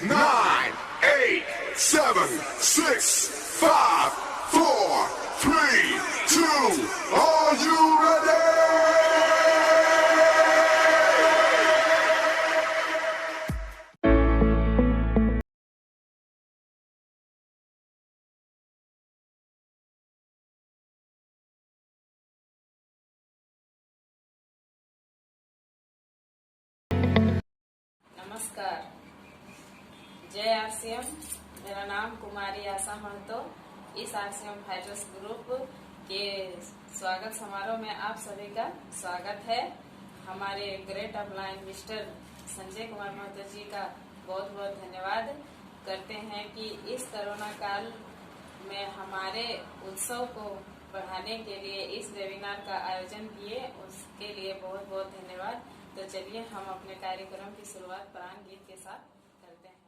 9, 8, 7, 6, 5, 4, 3, 2. Are you ready? नमस्कार, जय RCM. मेरा नाम कुमारी आशा महतो। इस आरसीएम फाइटर्स ग्रुप के स्वागत समारोह में आप सभी का स्वागत है। हमारे great upline mister Sanjay Kumar Mahato ji का बहुत बहुत धन्यवाद करते हैं कि इस कोरोना काल में हमारे उत्सव को बढ़ाने के लिए इस वेबिनार का आयोजन किए, उसके लिए बहुत बहुत धन्यवाद। तो चलिए हम अपने कार्यक्रम की शुरुआत प्राण गीत के साथ करते हैं।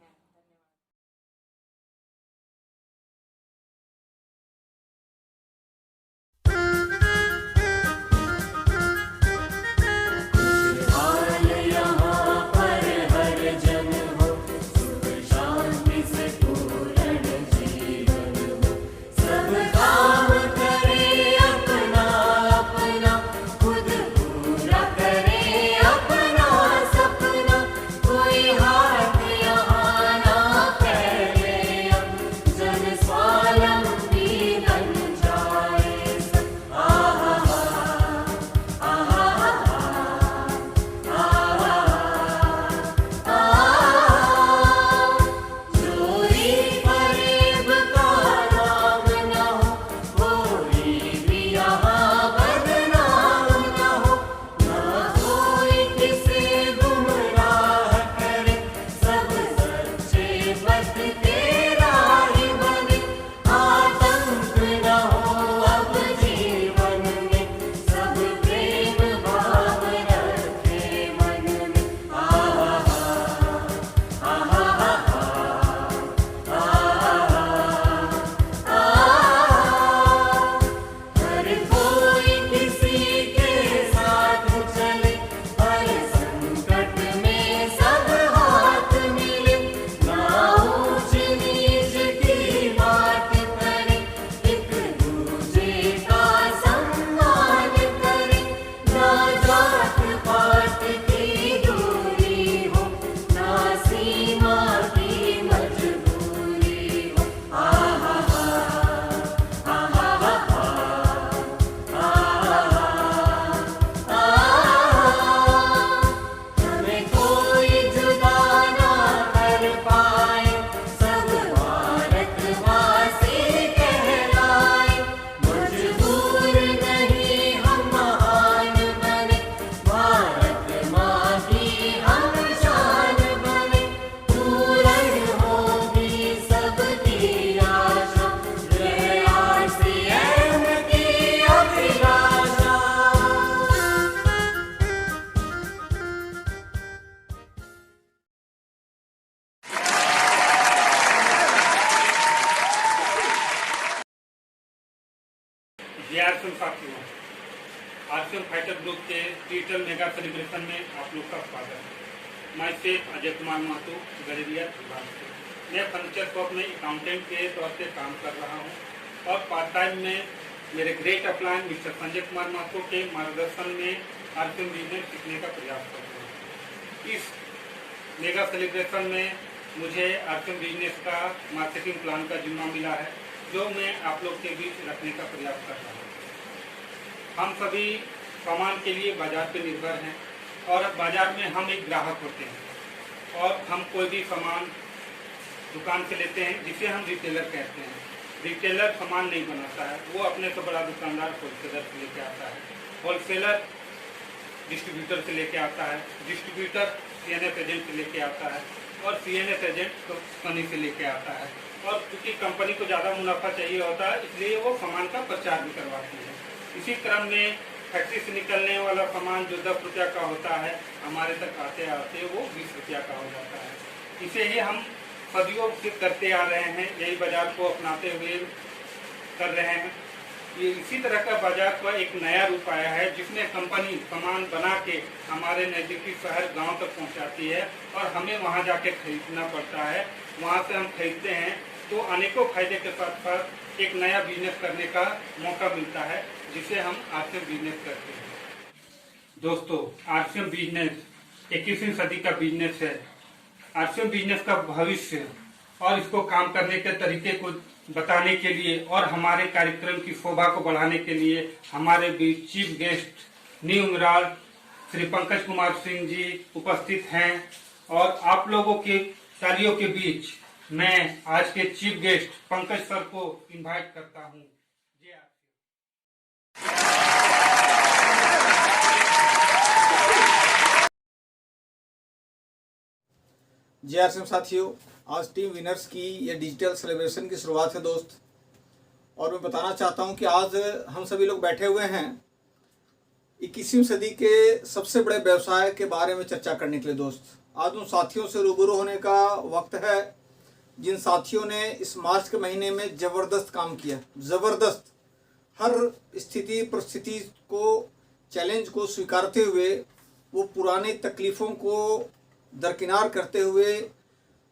आरसीएम फाइटर ग्रुप के डिजिटल मेगा सेलिब्रेशन में आप लोग का स्वागत है। मैं शेख अजय कुमार महतो गरीबिया विभाग से। मैं फर्नीचर शॉप में अकाउंटेंट के तौर से काम कर रहा हूं और पार्ट टाइम में मेरे great upline mister Sanjay Kumar Mahato के मार्गदर्शन में आरसीएम बिजनेस सीखने का प्रयास करता हूँ। इस मेगा सेलिब्रेशन में मुझे आरसीएम बिजनेस का मार्केटिंग प्लान का जिम्मा मिला है, जो मैं आप लोग के बीच रखने का प्रयास कर रहा हूँ। हम सभी सामान के लिए बाजार पर निर्भर हैं और बाजार में हम एक ग्राहक होते हैं और हम कोई भी सामान दुकान से लेते हैं जिसे हम रिटेलर कहते हैं। रिटेलर सामान नहीं बनाता है, वो अपने से बड़ा दुकानदार होलसेलर से लेके आता है, होलसेलर डिस्ट्रीब्यूटर से लेके आता है, डिस्ट्रीब्यूटर सीएनएस एजेंट से लेके आता है और सीएनएस एजेंट कंपनी से लेके आता है। और क्योंकि कंपनी को ज़्यादा मुनाफा चाहिए होता है, इसलिए वो सामान का प्रचार भी करवाती है। इसी क्रम में फैक्ट्री से निकलने वाला सामान जो 10 रुपया का होता है, हमारे तक आते आते वो 20 रुपया का हो जाता है। इसे ही हम सदियों से करते आ रहे हैं, यही बाजार को अपनाते हुए कर रहे हैं। ये इसी तरह का बाजार का एक नया रूप आया है, जिसमें कंपनी सामान बना के हमारे नज़दीकी शहर गांव तक पहुंचाती है और हमें वहां जाके खरीदना पड़ता है। वहां से हम खरीदते हैं तो अनेकों फायदे के साथ साथ एक नया बिजनेस करने का मौका मिलता है, जिसे हम आरसीएम बिजनेस करते हैं। दोस्तों, आरसीएम बिजनेस 21वीं सदी का बिजनेस है। आरसीएम बिजनेस का भविष्य और इसको काम करने के तरीके को बताने के लिए और हमारे कार्यक्रम की शोभा को बढ़ाने के लिए हमारे बीच chief guest new emerald Shri Pankaj Kumar Singh ji उपस्थित हैं। और आप लोगों के तालियों के बीच मैं आज के चीफ गेस्ट पंकज सर को इनवाइट करता हूं। जय आरसीएम साथियों, आज टीम विनर्स की ये डिजिटल सेलिब्रेशन की शुरुआत है दोस्त। और मैं बताना चाहता हूं कि आज हम सभी लोग बैठे हुए हैं 21वीं सदी के सबसे बड़े व्यवसाय के बारे में चर्चा करने के लिए दोस्त। आज उन साथियों से रूबरू होने का वक्त है जिन साथियों ने इस मार्च के महीने में ज़बरदस्त काम किया। ज़बरदस्त, हर स्थिति परिस्थिति को, चैलेंज को स्वीकारते हुए, वो पुरानी तकलीफ़ों को दरकिनार करते हुए,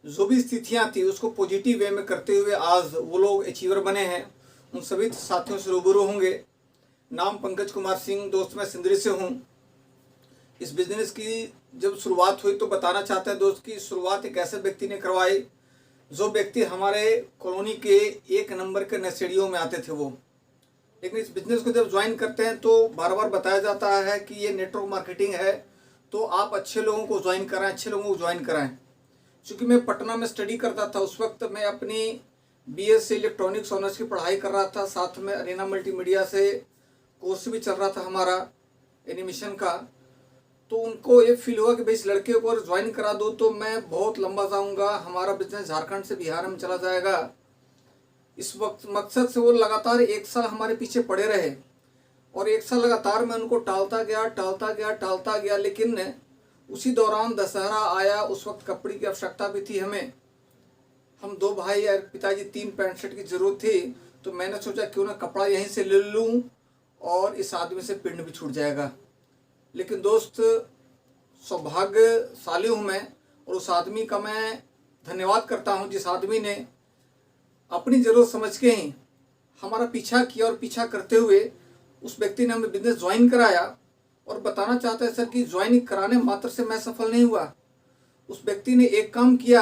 जो भी स्थितियां थी उसको पॉजिटिव वे में करते हुए आज वो लोग अचीवर बने हैं। उन सभी साथियों से रूबरू होंगे। नाम पंकज कुमार सिंह, दोस्त मैं सिंदरी से हूं। इस बिजनेस की जब शुरुआत हुई तो बताना चाहते हैं दोस्त की शुरुआत एक ऐसे व्यक्ति ने करवाई जो व्यक्ति हमारे कॉलोनी के 1 नंबर के नशेड़ियों में आते थे वो। लेकिन इस बिजनेस को जब ज्वाइन करते हैं तो बार बार बताया जाता है कि ये नेटवर्क मार्केटिंग है, तो आप अच्छे लोगों को ज्वाइन कराएं, अच्छे लोगों को ज्वाइन कराएं। चूँकि मैं पटना में स्टडी करता था, उस वक्त मैं अपनी बीएससी इलेक्ट्रॉनिक्स ऑनर्स की पढ़ाई कर रहा था, साथ में अरेना मल्टीमीडिया से कोर्स भी चल रहा था हमारा एनिमेशन का। तो उनको ये फील हुआ कि भाई इस लड़के को अगर ज्वाइन करा दो तो मैं बहुत लंबा जाऊँगा, हमारा बिजनेस झारखंड से बिहार में चला जाएगा। इस वक्त मकसद से वो लगातार 1 साल हमारे पीछे पड़े रहे और 1 साल लगातार मैं उनको टालता गया। लेकिन उसी दौरान दशहरा आया, उस वक्त कपड़े की आवश्यकता भी थी हमें। हम 2 भाई और पिताजी 3 पैंट शर्ट की ज़रूरत थी, तो मैंने सोचा क्यों ना कपड़ा यहीं से ले लूँ और इस आदमी से पिंड भी छूट जाएगा। लेकिन दोस्त, सौभाग्यशाली हूँ मैं और उस आदमी का मैं धन्यवाद करता हूँ जिस आदमी ने अपनी ज़रूरत समझ के ही हमारा पीछा किया और पीछा करते हुए उस व्यक्ति ने हमें बिजनेस ज्वाइन कराया। और बताना चाहता है सर कि ज्वाइन कराने मात्र से मैं सफल नहीं हुआ। उस व्यक्ति ने एक काम किया,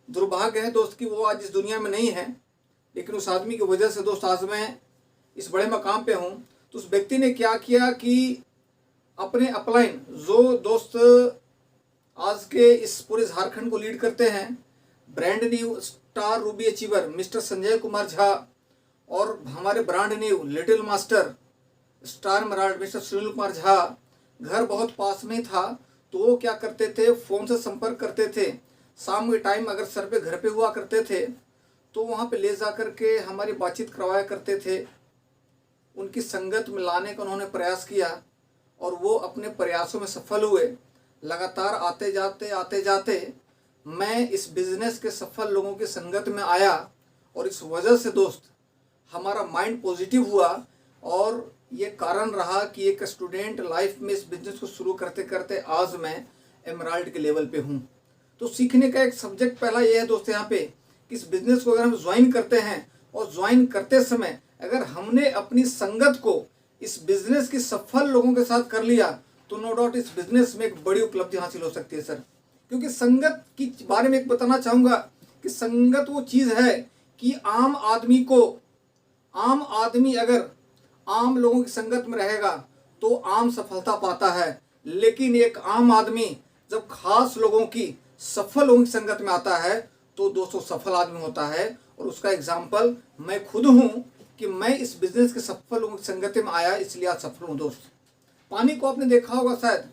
दुर्भाग्य है दोस्त कि वो आज इस दुनिया में नहीं है, लेकिन उस आदमी की वजह से दोस्त आज मैं इस बड़े मकाम पे हूँ। तो उस व्यक्ति ने क्या किया कि अपने अपलाइन, जो दोस्त आज के इस पूरे झारखंड को लीड करते हैं, brand new star Ruby achiever mister Sanjay Kumar Jha और हमारे brand new little master star emerald mister Sunil Kumar Jha, घर बहुत पास में था। तो वो क्या करते थे, फ़ोन से संपर्क करते थे। शाम के टाइम अगर सर पे घर पे हुआ करते थे तो वहाँ पे ले जा कर के हमारी बातचीत करवाया करते थे। उनकी संगत में लाने का उन्होंने प्रयास किया और वो अपने प्रयासों में सफल हुए। लगातार आते जाते मैं इस बिज़नेस के सफल लोगों की संगत में आया और इस वजह से दोस्त हमारा माइंड पॉजिटिव हुआ और ये कारण रहा कि एक स्टूडेंट लाइफ में इस बिज़नेस को शुरू करते करते आज मैं एमराल्ड के लेवल पे हूँ। तो सीखने का एक सब्जेक्ट पहला ये है दोस्त यहाँ पे कि इस बिज़नेस को अगर हम ज्वाइन करते हैं और ज्वाइन करते समय अगर हमने अपनी संगत को इस बिज़नेस की सफल लोगों के साथ कर लिया तो नो डाउट इस बिज़नेस में एक बड़ी उपलब्धि हासिल हो सकती है सर। क्योंकि संगत की बारे में एक बताना चाहूँगा कि संगत वो चीज़ है कि आम आदमी अगर आम लोगों की संगत में रहेगा तो आम सफलता पाता है, लेकिन एक आम आदमी जब खास लोगों की, सफल लोगों की संगत में आता है तो दोस्तों सफल आदमी होता है। और उसका एग्जाम्पल मैं खुद हूँ कि मैं इस बिजनेस के सफल लोगों की संगत में आया, इसलिए आज सफल हूँ दोस्त। पानी को आपने देखा होगा शायद,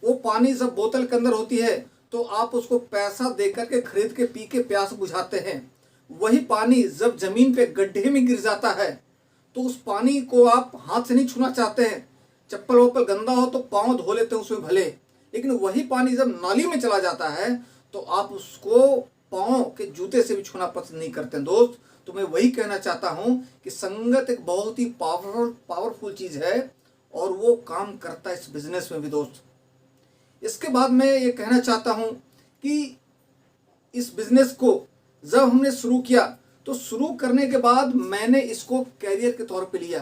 वो पानी जब बोतल के अंदर होती है तो आप उसको पैसा देकर के खरीद के पी के प्यास बुझाते हैं। वही पानी जब जमीन पे गड्ढे में गिर जाता है तो उस पानी को आप हाथ से नहीं छूना चाहते हैं, चप्पल वप्पल गंदा हो तो पाँव धो लेते हैं उसमें भले, लेकिन वही पानी जब नाली में चला जाता है तो आप उसको पाँव के जूते से भी छूना पसंद नहीं करते हैं दोस्त। तो मैं वही कहना चाहता हूँ कि संगत एक बहुत ही पावरफुल चीज़ है और वो काम करता है इस बिजनेस में भी दोस्त। इसके बाद मैं ये कहना चाहता हूँ कि इस बिजनेस को जब हमने शुरू किया तो शुरू करने के बाद मैंने इसको कैरियर के तौर पे लिया,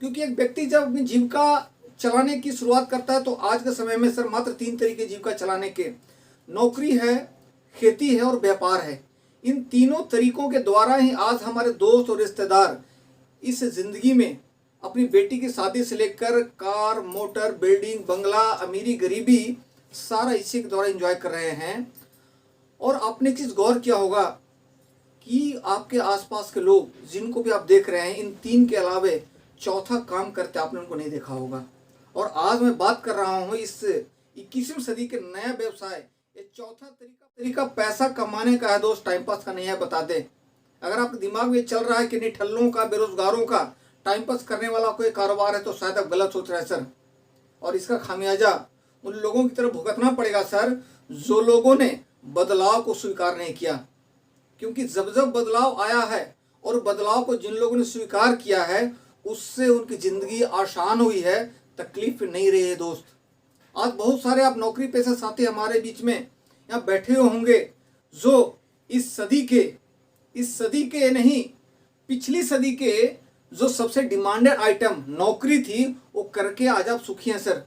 क्योंकि एक व्यक्ति जब अपनी जीविका चलाने की शुरुआत करता है तो आज के समय में सर मात्र 3 तरीके जीविका चलाने के, नौकरी है, खेती है और व्यापार है। इन तीनों तरीकों के द्वारा ही आज हमारे दोस्त और रिश्तेदार इस जिंदगी में अपनी बेटी की शादी से लेकर कार, मोटर, बिल्डिंग, बंगला, अमीरी, गरीबी सारा इसी के द्वारा एंजॉय कर रहे हैं। और आपने चीज़ गौर किया होगा कि आपके आसपास के लोग जिनको भी आप देख रहे हैं, इन 3 के अलावे चौथा काम करते आपने उनको नहीं देखा होगा। और आज मैं बात कर रहा हूँ इस 21वीं सदी के नया व्यवसाय, ये चौथा तरीका पैसा कमाने का है दोस्त, टाइम पास का नहीं है। बता दे, अगर आपके दिमाग में चल रहा है कि निठल्लों का, बेरोजगारों का टाइम पास करने वाला कोई कारोबार है तो शायद आप गलत सोच रहे हैं सर। और इसका खामियाजा उन लोगों की तरफ भुगतना पड़ेगा सर जो लोगों ने बदलाव को स्वीकार नहीं किया। क्योंकि जब जब बदलाव आया है और बदलाव को जिन लोगों ने स्वीकार किया है उससे उनकी ज़िंदगी आसान हुई है, तकलीफ नहीं रही है दोस्त। आज बहुत सारे आप नौकरी पेशा साथी हमारे बीच में यहाँ बैठे हुए होंगे जो इस सदी के नहीं, पिछली सदी के जो सबसे डिमांडेड आइटम नौकरी थी वो करके आज आप सुखी हैं सर।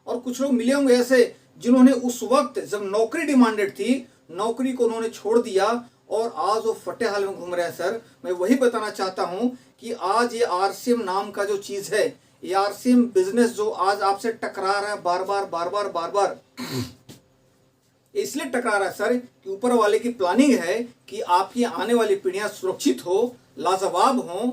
और कुछ लोग मिले होंगे ऐसे जिन्होंने उस वक्त जब नौकरी डिमांडेड थी, नौकरी को उन्होंने छोड़ दिया और आज वो फटे हाल में घूम रहे हैं सर। मैं वही बताना चाहता हूं कि आज ये आरसीएम नाम का जो चीज़ है, ये आरसीएम बिजनेस जो आज आपसे टकरा रहा है बार बार इसलिए टकरा रहा है सर कि ऊपर वाले की प्लानिंग है कि आपकी आने वाली पीढ़ियां सुरक्षित हो, लाजवाब हो,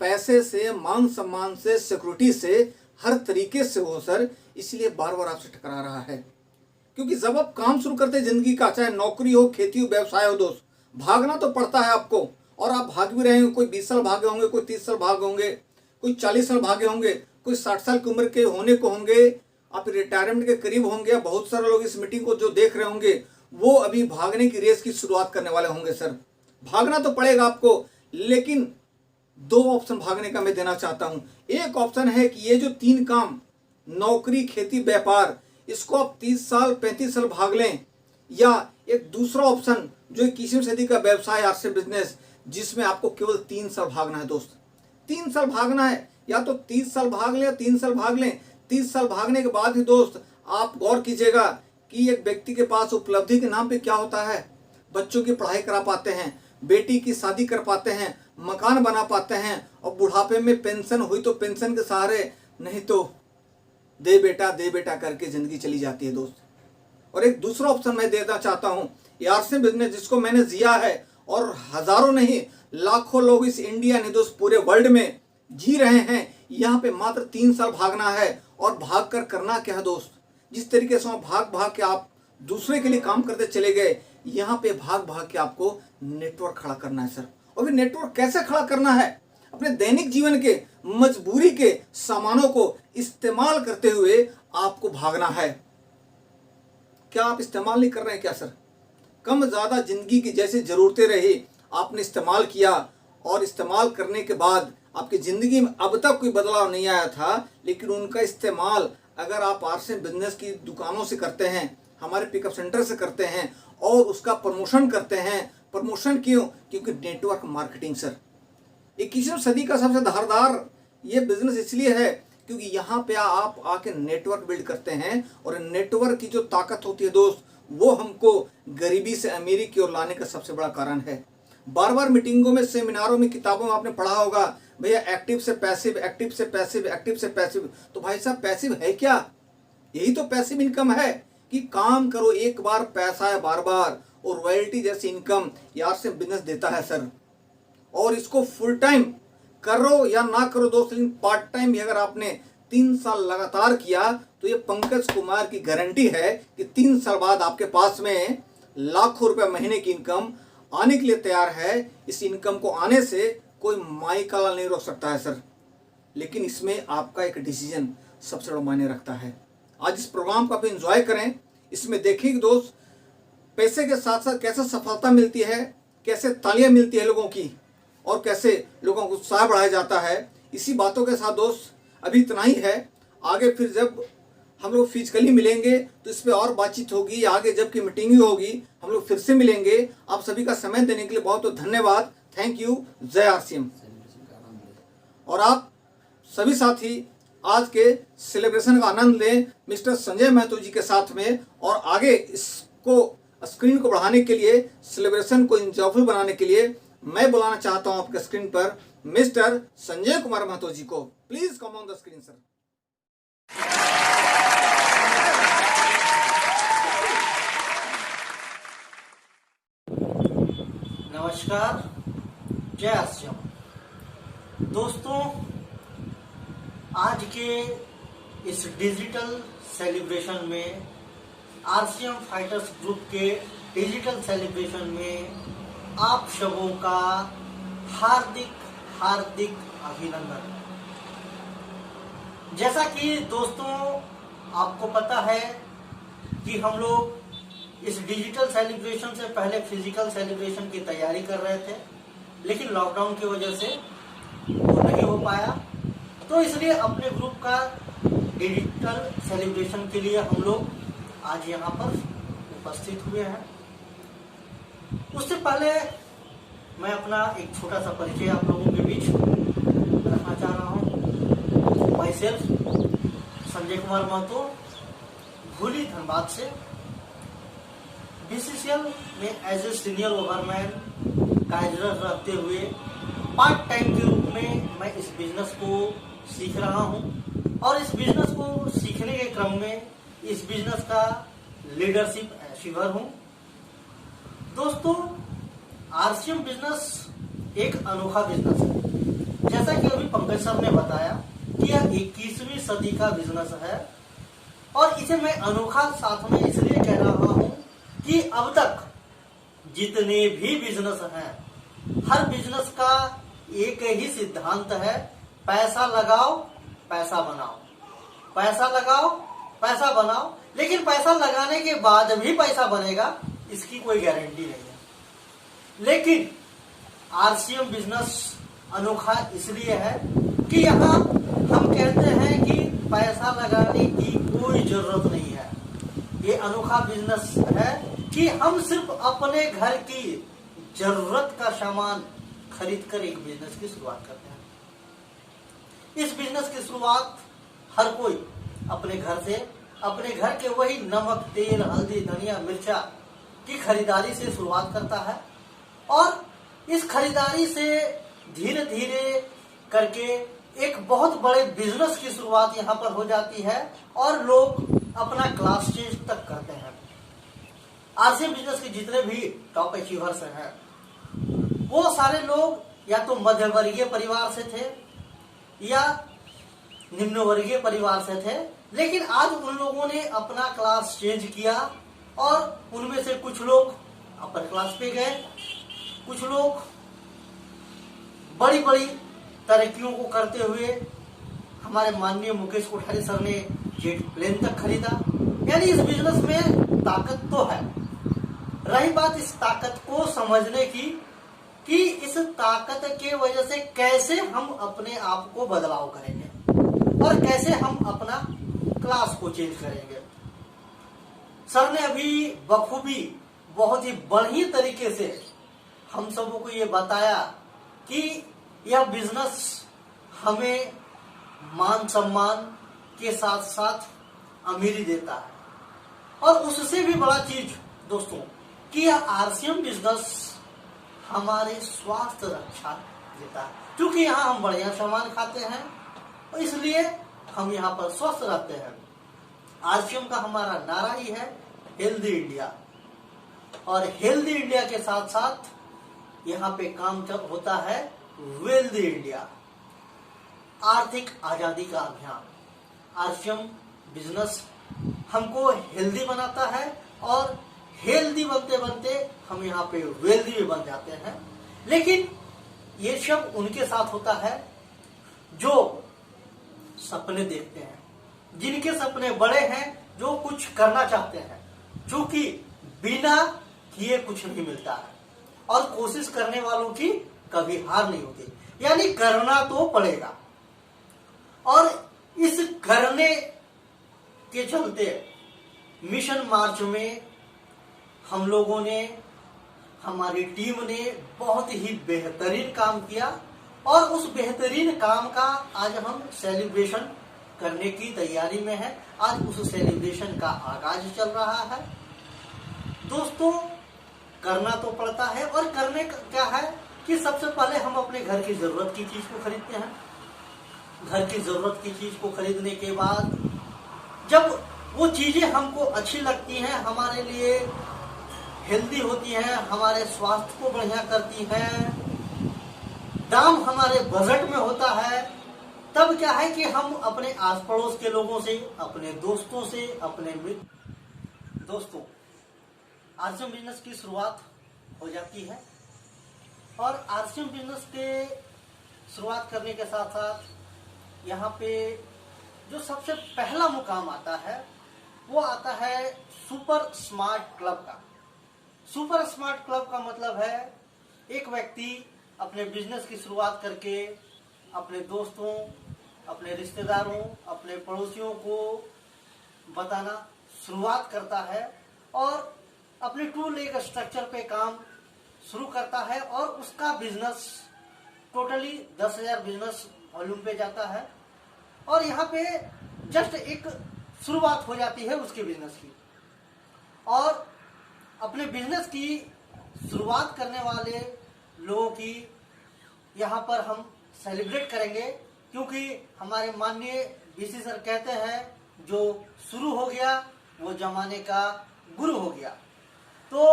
पैसे से, मान सम्मान से, सिक्योरिटी से, हर तरीके से हो सर। इसलिए बार बार आपसे टकरा रहा है। क्योंकि जब आप काम शुरू करते हैं जिंदगी का, चाहे नौकरी हो, खेती हो, व्यवसाय हो दोस्त, भागना तो पड़ता है आपको। और आप भाग भी रहे होंगे, कोई 20 साल भागे होंगे, कोई 30 साल भागे होंगे, कोई 40 साल भागे होंगे, कोई 60 साल की उम्र के होने को होंगे, आप रिटायरमेंट के करीब होंगे। बहुत सारे लोग इस मीटिंग को जो देख रहे होंगे वो अभी भागने की रेस की शुरुआत करने वाले होंगे सर। भागना तो पड़ेगा आपको, लेकिन 2 ऑप्शन भागने का मैं देना चाहता हूं। एक ऑप्शन है कि ये जो 3 काम, नौकरी, खेती, व्यापार, इसको आप 30 साल 35 साल भाग लें, या एक दूसरा ऑप्शन जो 21वीं सदी का व्यवसाय आरसीएम बिजनेस, जिसमें आपको केवल 3 साल भागना है दोस्त। 3 साल भागना है, या तो 30 साल भाग लें या 3 साल भाग लें। 30 साल भागने के बाद ही दोस्त आप गौर कीजिएगा कि एक व्यक्ति के पास उपलब्धि के नाम पे क्या होता है। बच्चों की पढ़ाई करा पाते हैं, बेटी की शादी कर पाते हैं, मकान बना पाते हैं, और बुढ़ापे में पेंशन हुई तो पेंशन के सहारे, नहीं तो दे बेटा करके जिंदगी चली जाती है दोस्त। और एक दूसरा ऑप्शन मैं देना चाहता हूं, आरसीएम बिजनेस जिसको मैंने जिया है और हजारों नहीं लाखों लोग इस इंडिया ने दोस्त पूरे वर्ल्ड में जी रहे हैं। यहाँ पे मात्र 3 साल भागना है। और भाग कर करना क्या है दोस्त, जिस तरीके से भाग के आप दूसरे के लिए काम करते चले गए, यहाँ पे भाग के आपको नेटवर्क खड़ा करना है सर। और फिर नेटवर्क कैसे खड़ा करना है, अपने दैनिक जीवन के मजबूरी के सामानों को इस्तेमाल करते हुए आपको भागना है। क्या आप इस्तेमाल नहीं कर रहे हैं क्या सर? कम ज़्यादा जिंदगी की जैसी ज़रूरतें रही आपने इस्तेमाल किया, और इस्तेमाल करने के बाद आपकी ज़िंदगी में अब तक कोई बदलाव नहीं आया था, लेकिन उनका इस्तेमाल अगर आप आरसीएम बिजनेस की दुकानों से करते हैं, हमारे पिकअप सेंटर से करते हैं और उसका प्रमोशन करते हैं। प्रमोशन क्यों? क्योंकि नेटवर्क मार्केटिंग सर 21वीं सदी का सबसे धारदार ये बिजनेस इसलिए है क्योंकि यहाँ पे आप आके नेटवर्क बिल्ड करते हैं, और नेटवर्क की जो ताकत होती है दोस्त, वो हमको गरीबी से अमीरी की ओर लाने का सबसे बड़ा कारण है। बार बार मीटिंगों में, सेमिनारों में, किताबों में आपने पढ़ा होगा भैया एक्टिव से पैसिव, एक्टिव से पैसिव, एक्टिव से पैसिव। तो भाई साहब पैसिव है क्या? यही तो पैसिव इनकम है कि काम करो एक बार, पैसा है बार बार, और रॉयल्टी जैसी इनकम यार से बिजनेस देता है सर। और इसको फुल टाइम करो या ना करो दोस्त, लेकिन पार्ट टाइम भी अगर आपने 3 साल लगातार किया तो ये पंकज कुमार की गारंटी है कि 3 साल बाद आपके पास में लाखों रुपए महीने की इनकम आने के लिए तैयार है। इस इनकम को आने से कोई माई काला नहीं रोक सकता है सर, लेकिन इसमें आपका एक डिसीजन सबसे बड़ा मायने रखता है। आज इस प्रोग्राम को आप एंजॉय करें। इसमें देखिए दोस्त, पैसे के साथ साथ कैसे सफलता मिलती है, कैसे तालियां मिलती है लोगों की, और कैसे लोगों को उत्साह बढ़ाया जाता है। इसी बातों के साथ दोस्त अभी इतना ही है। आगे फिर जब हम लोग फिजिकली मिलेंगे तो इस पर और बातचीत होगी। आगे जब की मीटिंग होगी हम लोग फिर से मिलेंगे। आप सभी का समय देने के लिए बहुत बहुत धन्यवाद। Thank you. जय आरसीएम। और आप सभी साथी आज के सेलिब्रेशन का आनंद लें मिस्टर संजय महतो जी के साथ में, और आगे इसको स्क्रीन को बढ़ाने के लिए, सेलिब्रेशन को इंजॉयफुल बनाने के लिए मैं बुलाना चाहता हूं आपके स्क्रीन पर मिस्टर संजय कुमार महतो जी को। Please come on the screen sir. नमस्कार, जय आरसीएम। दोस्तों, आज के इस डिजिटल सेलिब्रेशन में, आरसीएम फाइटर्स ग्रुप के डिजिटल सेलिब्रेशन में आप सबों का हार्दिक हार्दिक अभिनंदन। जैसा कि दोस्तों आपको पता है कि हम लोग इस डिजिटल सेलिब्रेशन से पहले फिजिकल सेलिब्रेशन की तैयारी कर रहे थे, लेकिन लॉकडाउन की वजह से वो नहीं हो पाया। तो इसलिए अपने ग्रुप का डिजिटल सेलिब्रेशन के लिए हम लोग आज यहाँ पर उपस्थित हुए हैं। उससे पहले मैं अपना एक छोटा सा परिचय आप लोगों के बीच रखना चाह रहा हूँ। माई सेल्फ संजय कुमार महतो, भूली धनबाद से। बीसीसीएल में एज ए सीनियर ओवरमैन कार्यरत रहते हुए पार्ट टाइम के रूप में मैं इस बिजनेस को सीख रहा हूँ, और इस बिजनेस को सीखने के क्रम में इस बिजनेस का लीडरशिप अचीवर हूँ। दोस्तों, आरसीएम बिजनेस एक अनोखा बिजनेस है। जैसा कि अभी पंकज सर ने बताया कि यह 21वीं सदी का बिजनेस है, और इसे मैं अनोखा साथ में इसलिए कह रहा हूँ कि अब तक जितने भी बिजनेस हैं, हर बिजनेस का एक ही सिद्धांत है, पैसा लगाओ पैसा बनाओ, पैसा लगाओ पैसा बनाओ। लेकिन पैसा लगाने के बाद भी पैसा बनेगा, इसकी कोई गारंटी नहीं है। लेकिन आरसीएम बिजनेस अनोखा इसलिए है कि यहाँ हम कहते हैं कि पैसा लगाने की कोई जरूरत नहीं है। ये अनोखा बिजनेस है कि हम सिर्फ अपने घर की जरूरत का सामान खरीद कर एक बिजनेस की शुरुआत करते हैं। इस बिजनेस की शुरुआत हर कोई अपने घर से, अपने घर के वही नमक, तेल, हल्दी, धनिया, मिर्चा की खरीदारी से शुरुआत करता है, और इस खरीदारी से धीरे धीरे करके एक बहुत बड़े बिजनेस की शुरुआत यहाँ पर हो जाती है, और लोग अपना क्लास चेंज तक करते हैं। आरसीएम बिजनेस के जितने भी टॉप अचीवर्स हैं, वो सारे लोग या तो मध्य वर्गीय परिवार से थे या निम्न वर्गीय परिवार से थे, लेकिन आज उन लोगों ने अपना क्लास चेंज किया, और उनमें से कुछ लोग अपर क्लास पे गए, कुछ लोग बड़ी बड़ी तरक्कियों को करते हुए हमारे माननीय मुकेश कोठारी सर ने जेट प्लेन तक खरीदा। यानी इस बिजनेस में ताकत तो है। रही बात इस ताकत को समझने की कि इस ताकत के वजह से कैसे हम अपने आप को बदलाव करेंगे और कैसे हम अपना क्लास को चेंज करेंगे। सर ने अभी बखूबी बहुत ही बढ़िया तरीके से हम सबों को ये बताया कि यह बिजनेस हमें मान सम्मान के साथ साथ अमीरी देता है, और उससे भी बड़ा चीज दोस्तों कि यह आरसीएम बिजनेस हमारे स्वास्थ्य रक्षा देता है। क्योंकि यहाँ हम बढ़िया सामान खाते हैं, और इसलिए हम यहाँ पर स्वस्थ रहते हैं। आरसीएम का हमारा नारा ही है हेल्दी इंडिया, और हेल्दी इंडिया के साथ साथ यहाँ पे काम होता है वेल्दी इंडिया, आर्थिक आजादी का अभियान। आरसीएम बिजनेस हमको हेल्दी बनाता है, और हेल्दी बनते बनते हम यहाँ पे वेल्दी भी बन जाते हैं। लेकिन ये सब उनके साथ होता है जो सपने देखते हैं, जिनके सपने बड़े हैं, जो कुछ करना चाहते हैं। क्योंकि बिना किए कुछ नहीं मिलता है, और कोशिश करने वालों की कभी हार नहीं होती, यानी करना तो पड़ेगा। और इस करने के चलते मिशन मार्च में हम लोगों ने, हमारी टीम ने बहुत ही बेहतरीन काम किया, और उस बेहतरीन काम का आज हम सेलिब्रेशन करने की तैयारी में है। आज उस सेलिब्रेशन का आगाज चल रहा है। दोस्तों, करना तो पड़ता है, और करने का क्या है कि सबसे पहले हम अपने घर की जरूरत की चीज को खरीदते हैं। घर की जरूरत की चीज को खरीदने के बाद जब वो चीजें हमको अच्छी लगती हैं, हमारे लिए हेल्दी होती हैं, हमारे स्वास्थ्य को बढ़िया करती हैं, दाम हमारे बजट में होता है, तब क्या है कि हम अपने आस पड़ोस के लोगों से, अपने दोस्तों से, अपने दोस्तों आरसीएम बिजनेस की शुरुआत हो जाती है। और आरसीएम बिजनेस के शुरुआत करने के साथ साथ यहाँ पे जो सबसे पहला मुकाम आता है वो आता है सुपर स्मार्ट क्लब का। सुपर स्मार्ट क्लब का मतलब है एक व्यक्ति अपने बिजनेस की शुरुआत करके अपने दोस्तों, अपने रिश्तेदारों, अपने पड़ोसियों को बताना शुरुआत करता है, और अपने 2 लेग स्ट्रक्चर पे काम शुरू करता है, और उसका बिजनेस टोटली 10,000 बिजनेस वॉल्यूम पे जाता है। और यहाँ पे जस्ट एक शुरुआत हो जाती है उसके बिजनेस की। और अपने बिजनेस की शुरुआत करने वाले लोगों की यहाँ पर हम सेलिब्रेट करेंगे, क्योंकि हमारे माननीय बीसी सर कहते हैं जो शुरू हो गया वो जमाने का गुरु हो गया। तो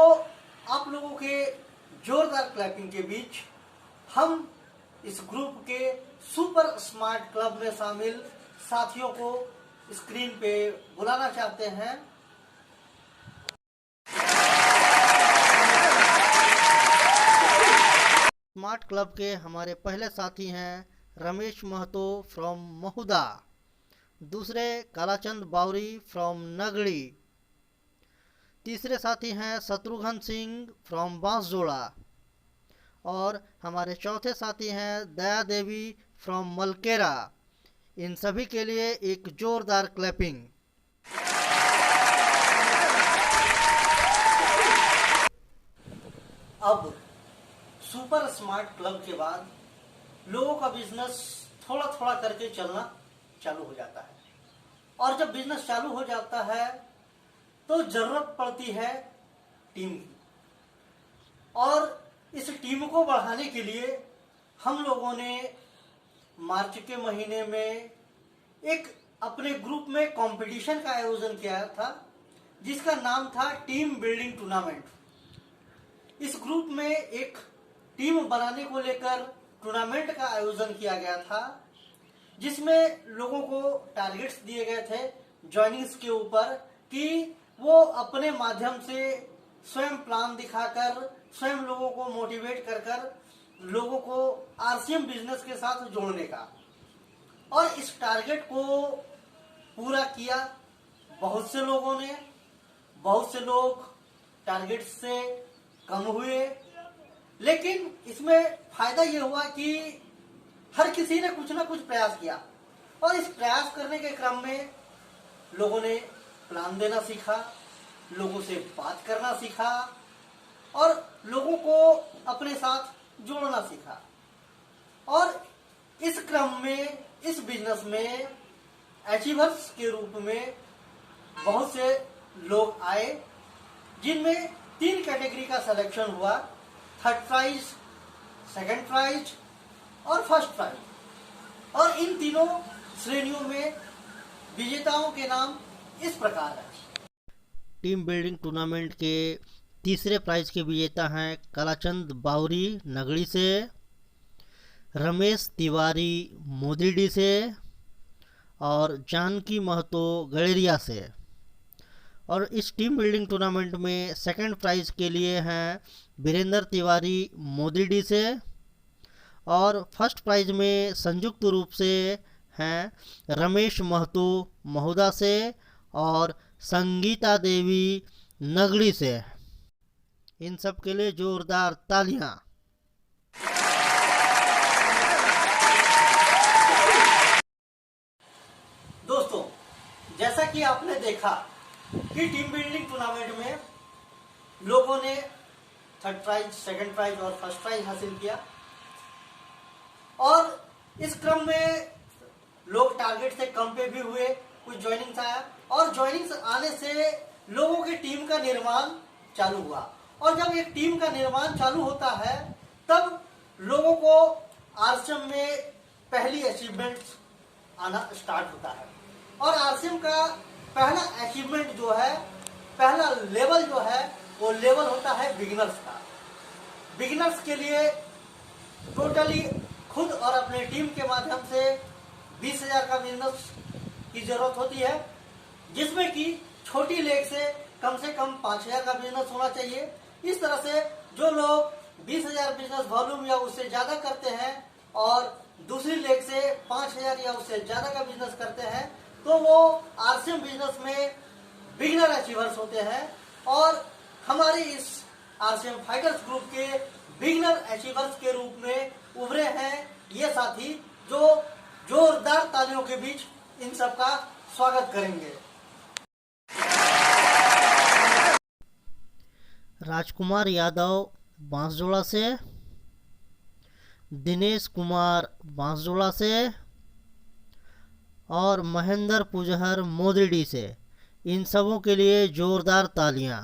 आप लोगों के जोरदार क्लैपिंग के बीच हम इस ग्रुप के सुपर स्मार्ट क्लब में शामिल साथियों को स्क्रीन पे बुलाना चाहते हैं। स्मार्ट क्लब के हमारे पहले साथी हैं रमेश महतो फ्रॉम महुदा, दूसरे कालाचंद बावरी फ्रॉम नगड़ी, तीसरे साथी हैं शत्रुघ्न सिंह फ्रॉम बांसजोड़ा, और हमारे चौथे साथी हैं दया देवी फ्रॉम मलकेरा। इन सभी के लिए एक जोरदार क्लैपिंग। अब सुपर स्मार्ट क्लब के बाद लोगों का बिजनेस थोड़ा थोड़ा करके चलना चालू हो जाता है, और जब बिजनेस चालू हो जाता है तो जरूरत पड़ती है टीम की। और इस टीम को बढ़ाने के लिए हम लोगों ने मार्च के महीने में एक अपने ग्रुप में कंपटीशन का आयोजन किया था, जिसका नाम था टीम बिल्डिंग टूर्नामेंट। इस ग्रुप में एक टीम बनाने को लेकर टूर्नामेंट का आयोजन किया गया था, जिसमें लोगों को टारगेट्स दिए गए थे ज्वाइनिंग्स के ऊपर कि वो अपने माध्यम से स्वयं प्लान दिखाकर, स्वयं लोगों को मोटिवेट कर कर लोगों को आरसीएम बिजनेस के साथ जोड़ने का। और इस टारगेट को पूरा किया बहुत से लोगों ने। बहुत से लोग टारगेट से कम हुए, लेकिन इसमें फायदा ये हुआ कि हर किसी ने कुछ ना कुछ प्रयास किया, और इस प्रयास करने के क्रम में लोगों ने प्लान देना सीखा, लोगों से बात करना सीखा, और लोगों को अपने साथ जोड़ना सीखा। और इस क्रम में, इस बिजनेस में अचीवर्स के रूप में बहुत से लोग आए, जिनमें 3 कैटेगरी का सिलेक्शन हुआ, 3rd प्राइज, 2nd प्राइज और 1st प्राइज। और इन तीनों श्रेणियों में विजेताओं के नाम इस प्रकार है। टीम बिल्डिंग टूर्नामेंट के तीसरे प्राइज के विजेता हैं कालाचंद बावरी नगड़ी से, रमेश तिवारी मोदिडी से और जानकी महतो गड़ेरिया से। और इस टीम बिल्डिंग टूर्नामेंट में 2nd प्राइज के लिए हैं वीरेंद्र तिवारी मोदिडी से, और 1st प्राइज में संयुक्त रूप से हैं रमेश महतो महुदा से और संगीता देवी नगड़ी से। इन सब के लिए जोरदार तालियां। दोस्तों, जैसा कि आपने देखा कि टीम बिल्डिंग टूर्नामेंट में लोगों ने थर्ड प्राइज, सेकंड प्राइज और फर्स्ट प्राइज हासिल किया और इस क्रम में लोग टारगेट से कम पे भी हुए, कुछ ज्वाइनिंग्स आया और ज्वाइनिंग्स आने से लोगों की टीम का निर्माण चालू हुआ और जब एक टीम का निर्माण चालू होता है तब लोगों को आरसीएम में पहली अचीवमेंट्स आना स्टार्ट होता है और आरसीएम का पहला अचीवमेंट जो है, पहला लेवल जो है वो लेवल होता है बिगिनर्स का। बिगिनर्स के लिए टोटली खुद और अपने टीम के माध्यम से 20,000 का बिजनेस की जरूरत होती है, जिसमें कि छोटी लेग से कम 5,000 का बिजनेस होना चाहिए। इस तरह से जो लोग 20,000 बिजनेस वॉल्यूम या उससे ज्यादा करते हैं और दूसरी लेग से 5,000 या उससे ज्यादा का बिजनेस करते हैं तो वो आरसीएम बिजनेस में बिगिनर अचीवर्स होते हैं और हमारे इस आरसीएम फाइटर्स ग्रुप के बिगिनर अचीवर्स के रूप में उभरे हैं ये साथी, जो जोरदार तालियों के बीच इन सब का स्वागत करेंगे। राजकुमार यादव बांसजोड़ा से, दिनेश कुमार बांसजोड़ा से और महेंद्र पुजहर मोदीडी से, इन सबों के लिए जोरदार तालियां।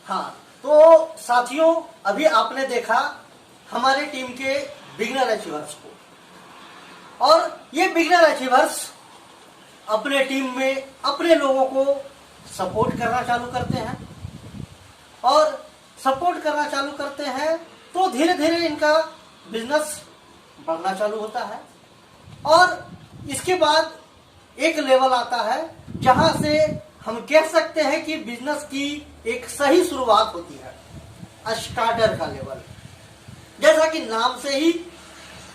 हाँ, तो साथियों, अभी आपने देखा हमारे टीम के बिगिनर अचीवर्स को और ये बिगिनर अचीवर्स अपने टीम में अपने लोगों को सपोर्ट करना चालू करते हैं और सपोर्ट करना चालू करते हैं तो धीरे धीरे इनका बिजनेस बढ़ना चालू होता है और इसके बाद एक लेवल आता है जहां से हम कह सकते हैं कि बिजनेस की एक सही शुरुआत होती है, स्टार्टर का लेवल। जैसा कि नाम से ही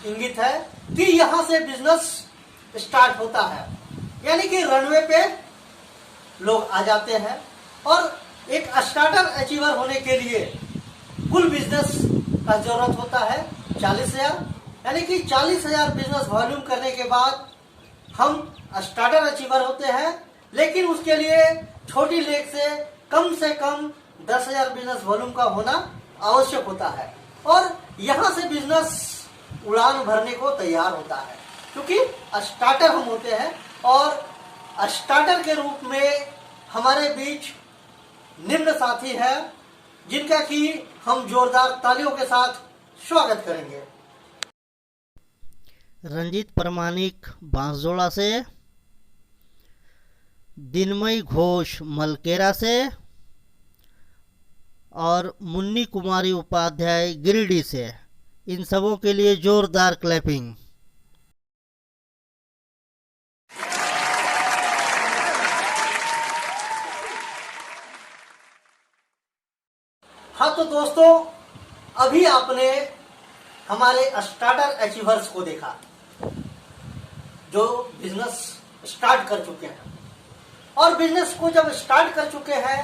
इंगित है कि यहां से बिजनेस स्टार्ट होता है, यानी कि रनवे पे लोग आ जाते हैं और एक स्टार्टर अचीवर होने के लिए कुल बिजनेस का जरूरत होता है 40,000, यानी कि 40,000 बिजनेस वॉल्यूम करने के बाद हम स्टार्टर अचीवर होते हैं। लेकिन उसके लिए छोटी लेग से कम 10,000 बिजनेस वॉल्यूम का होना आवश्यक होता है और यहां से बिजनेस उड़ान भरने को तैयार होता है, क्योंकि स्टार्टर हम होते हैं और स्टार्टर के रूप में हमारे बीच निम्न साथी है जिनका कि हम जोरदार तालियों के साथ स्वागत करेंगे। रंजीत प्रमाणिक बांसजोड़ा से, दिनमयी घोष मलकेरा से और मुन्नी कुमारी उपाध्याय गिरिडीह से, इन सबों के लिए जोरदार क्लैपिंग। हाँ, तो दोस्तों, अभी आपने हमारे स्टार्टर अचीवर्स को देखा जो बिजनेस स्टार्ट कर चुके हैं और बिजनेस को जब स्टार्ट कर चुके हैं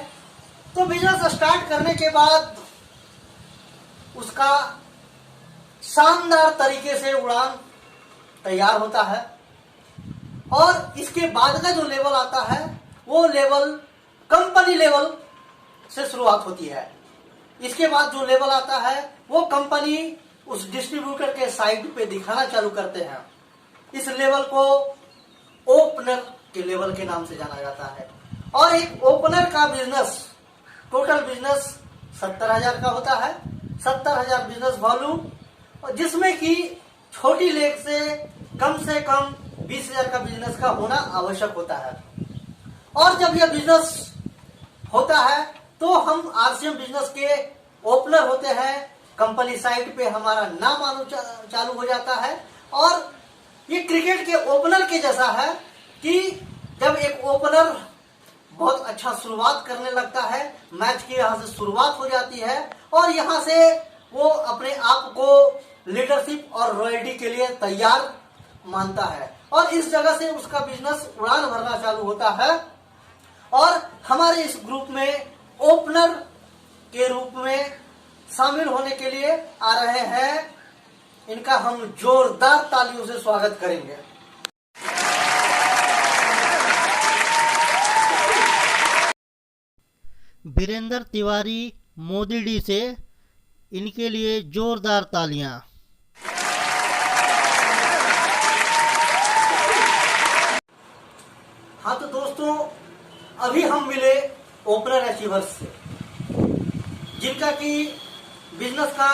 तो बिजनेस स्टार्ट करने के बाद उसका शानदार तरीके से उड़ान तैयार होता है और इसके बाद का जो लेवल आता है वो लेवल कंपनी लेवल से शुरुआत होती है। इसके बाद जो लेवल आता है वो कंपनी उस डिस्ट्रीब्यूटर के साइड पे दिखाना चालू करते हैं। इस लेवल को ओपनर के लेवल के नाम से जाना जाता है और एक ओपनर का बिजनेस, टोटल बिजनेस 70,000 का होता है, 70,000 बिजनेस वॉल्यूम, जिसमें कि छोटी लेग से कम 20,000 का बिजनेस का होना आवश्यक होता है। और जब यह बिजनेस होता है तो हम आरसीएम बिजनेस के ओपनर होते हैं, कंपनी साइड पे हमारा नाम आना चालू हो जाता है और ये क्रिकेट के ओपनर के जैसा है कि जब एक ओपनर बहुत अच्छा शुरुआत करने लगता है, मैच की यहाँ से शुरुआत हो जाती है और यहाँ से वो अपने आप को लीडरशिप और रॉयल्टी के लिए तैयार मानता है और इस जगह से उसका बिजनेस उड़ान भरना चालू होता है। और हमारे इस ग्रुप में ओपनर के रूप में शामिल होने के लिए आ रहे हैं, इनका हम जोरदार तालियों से स्वागत करेंगे। वीरेंद्र तिवारी मोदीडी से, इनके लिए जोरदार तालियां। हाँ तो दोस्तों, अभी हम मिले ओपनर अचीवर्स से, जिनका कि बिजनेस का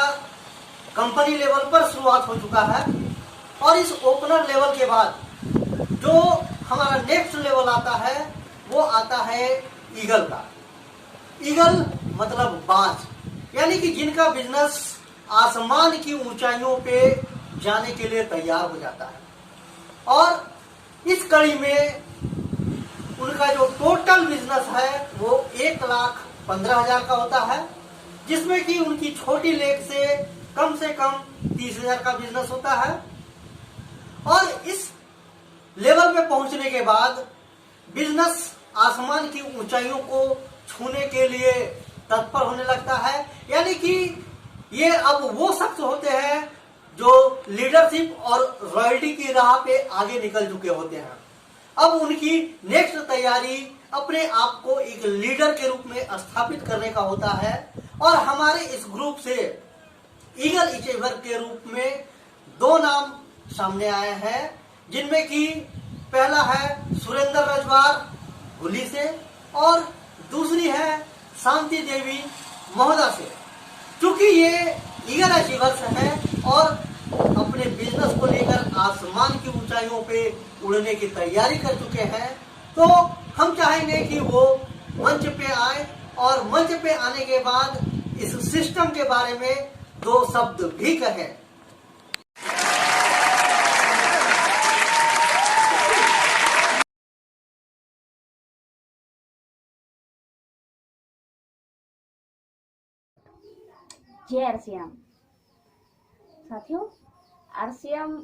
कंपनी लेवल पर शुरुआत हो चुका है। और इस ओपनर लेवल के बाद जो हमारा नेक्स्ट लेवल आता है वो आता है ईगल का। ईगल मतलब बाज, यानी कि जिनका बिजनेस आसमान की ऊंचाइयों पे जाने के लिए तैयार हो जाता है। और इस कड़ी में उनका जो टोटल बिजनेस है वो 1,15,000 का होता है, जिसमें कि उनकी छोटी लेग से कम 30,000 का बिजनेस होता है। और इस लेवल पे पहुंचने के बाद बिजनेस आसमान की ऊंचाइयों को छूने के लिए तत्पर होने लगता है, यानी कि ये अब वो शख्स होते हैं जो लीडरशिप और रॉयल्टी की राह पे आगे निकल चुके होते हैं। अब उनकी नेक्स्ट तैयारी अपने आप को एक लीडर के रूप में स्थापित करने का होता है। और हमारे इस ग्रुप से ईगल अचीवर के रूप में 2 नाम सामने आए हैं, जिनमें कि पहला है सुरेंद्र रजवार गुली से और दूसरी है शांति देवी महोदय से। चूंकि ये ईगल अचीवर्स हैं और अपने बिजनेस को लेकर आसमान की ऊंचाइयों पे उड़ने की तैयारी कर चुके हैं, तो हम चाहेंगे कि वो मंच पे आए और मंच पे आने के बाद इस सिस्टम के बारे में 2 शब्द भी कहें। जय आरसीएम साथियों, आरसीएम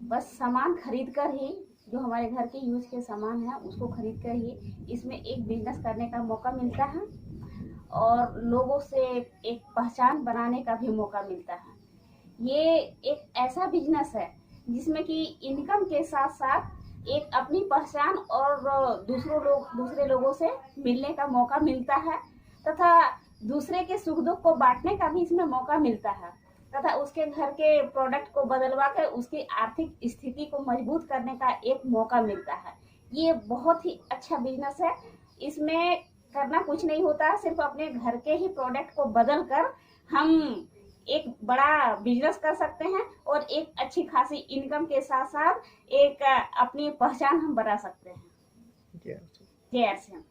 बस सामान खरीद कर ही, जो हमारे घर के यूज के सामान है उसको खरीद कर ही इसमें एक बिजनेस करने का मौका मिलता है और लोगों से एक पहचान बनाने का भी मौका मिलता है। ये एक ऐसा बिजनेस है जिसमें कि इनकम के साथ साथ एक अपनी पहचान और दूसरे लोगों से मिलने का मौका मिलता है तथा दूसरे के सुख दुख को बांटने का भी इसमें मौका मिलता है तथा उसके घर के प्रोडक्ट को बदलवा कर उसकी आर्थिक स्थिति को मजबूत करने का एक मौका मिलता है। ये बहुत ही अच्छा बिजनेस है। इसमें करना कुछ नहीं होता, सिर्फ अपने घर के ही प्रोडक्ट को बदल कर हम एक बड़ा बिजनेस कर सकते हैं और एक अच्छी खासी इनकम के साथ साथ एक अपनी पहचान हम बना सकते हैं। जय आरसीएम।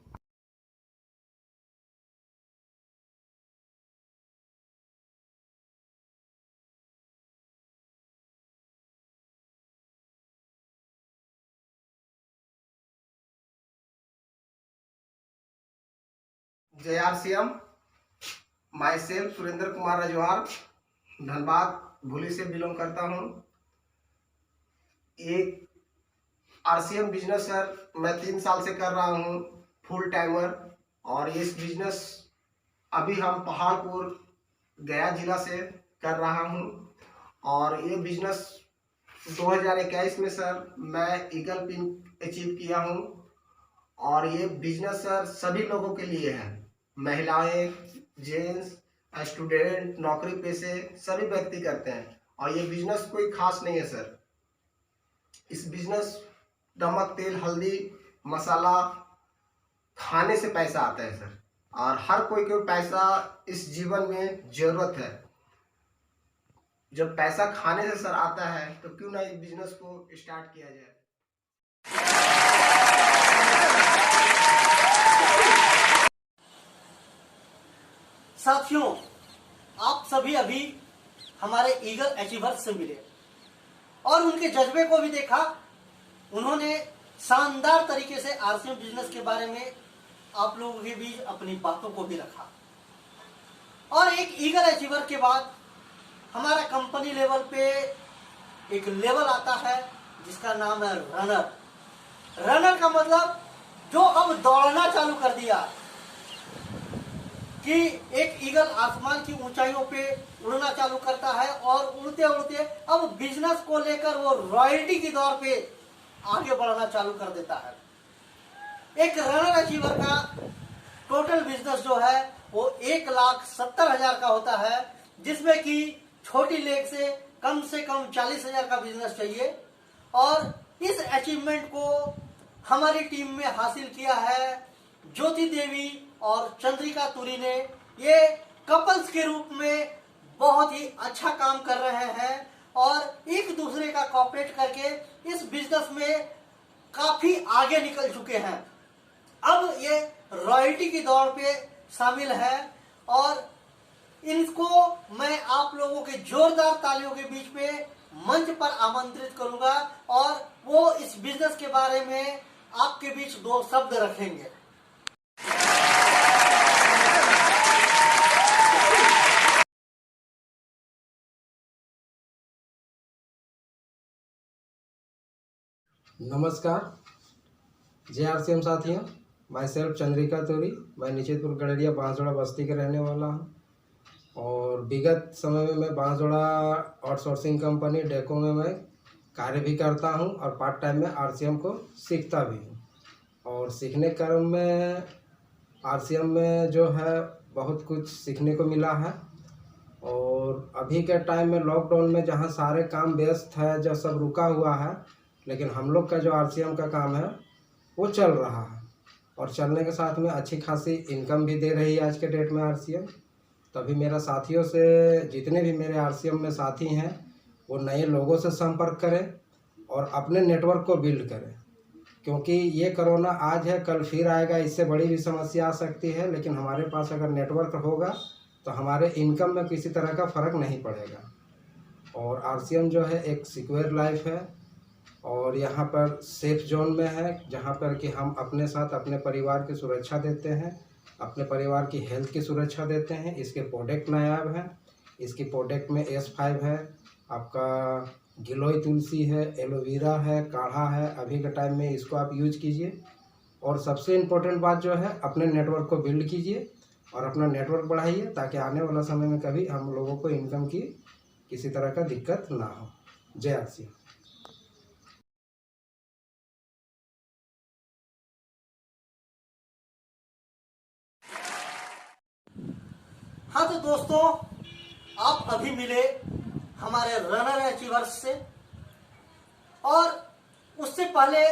जय RCM. My self Surendra Kumar Rajwar, Dhanbad भूली से बिलोंग करता हूँ। एक आरसीएम बिजनेस सर मैं 3 साल से कर रहा हूँ, फुल टाइमर। और इस बिजनेस अभी हम पहाड़पुर गया जिला से कर रहा हूँ। और ये बिजनेस 2021 में सर मैं ईगल पिन अचीव किया हूँ। और ये बिजनेस सर सभी लोगों के लिए है, महिलाएं, जेंट्स, स्टूडेंट, नौकरी पेशे सभी व्यक्ति करते हैं। और ये बिजनेस कोई खास नहीं है सर। इस बिजनेस नमक, तेल, हल्दी, मसाला खाने से पैसा आता है सर। और हर कोई को पैसा इस जीवन में जरूरत है। जब पैसा खाने से सर आता है तो क्यों ना इस बिजनेस को स्टार्ट किया जाए। साथियों, आप सभी अभी हमारे ईगल अचीवर्स से मिले और उनके जज्बे को भी देखा। उन्होंने शानदार तरीके से आरसीएम बिजनेस के बारे में आप लोगों के बीच अपनी बातों को भी रखा। और एक ईगल अचीवर के बाद हमारा कंपनी लेवल पे एक लेवल आता है जिसका नाम है रनर। रनर का मतलब जो अब दौड़ना चालू कर दिया, कि एक ईगल आसमान की ऊंचाइयों पे उड़ना चालू करता है और उड़ते उड़ते अब बिजनेस को लेकर वो रॉयल्टी की दौर पे आगे बढ़ना चालू कर देता है। एक रनर अचीवर का टोटल बिजनेस जो है वो 1,70,000 का होता है, जिसमें कि छोटी लेग से कम 40,000 का बिजनेस चाहिए। और इस अचीवमेंट को हमारी टीम में हासिल किया है ज्योति देवी और चंद्रिका तुरी ने। ये कपल्स के रूप में बहुत ही अच्छा काम कर रहे हैं और एक दूसरे का कोऑपरेट करके इस बिजनेस में काफी आगे निकल चुके हैं। अब ये रॉयल्टी की दौड़ पे शामिल है और इनको मैं आप लोगों के जोरदार तालियों के बीच में मंच पर आमंत्रित करूंगा और वो इस बिजनेस के बारे में आपके बीच 2 शब्द रखेंगे। नमस्कार JRCM साथियों, माई सेल्फ चंद्रिका तुरी। मैं निश्चितपुर गड़रिया बांसवाड़ा बस्ती का रहने वाला हूं और विगत समय में मैं बांसवाड़ा आउटसोर्सिंग कंपनी डेको में मैं कार्य भी करता हूं और पार्ट टाइम में RCM को सीखता भी हूं। और सीखने क्रम में RCM में जो है बहुत कुछ सीखने को मिला है। और अभी के टाइम में लॉकडाउन में जहां सारे काम व्यस्त है, जो सब रुका हुआ है, लेकिन हम लोग का जो RCM का काम है वो चल रहा है और चलने के साथ में अच्छी खासी इनकम भी दे रही है आज के डेट में RCM। तभी मेरा साथियों से, जितने भी मेरे RCM में साथी हैं, वो नए लोगों से संपर्क करें और अपने नेटवर्क को बिल्ड करें, क्योंकि ये कोरोना आज है कल फिर आएगा, इससे बड़ी भी समस्या आ सकती है। लेकिन हमारे पास अगर नेटवर्क होगा तो हमारे इनकम में किसी तरह का फ़र्क नहीं पड़ेगा। और RCM जो है एक सिक्योर लाइफ है और यहाँ पर सेफ जोन में है, जहाँ पर कि हम अपने साथ अपने परिवार की सुरक्षा देते हैं, अपने परिवार की हेल्थ की सुरक्षा देते हैं। इसके प्रोडक्ट नायाब हैं। इसकी प्रोडक्ट में S5 है, आपका गिलोय तुलसी है, एलोवेरा है, काढ़ा है। अभी के टाइम में इसको आप यूज कीजिए। और सबसे इम्पोर्टेंट बात जो है, अपने नेटवर्क को बिल्ड कीजिए और अपना नेटवर्क बढ़ाइए, ताकि आने वाला समय में कभी हम लोगों को इनकम की किसी तरह का दिक्कत ना हो। JRCM। हाँ तो दोस्तों, आप अभी मिले हमारे रनर अचीवर्स से और उससे पहले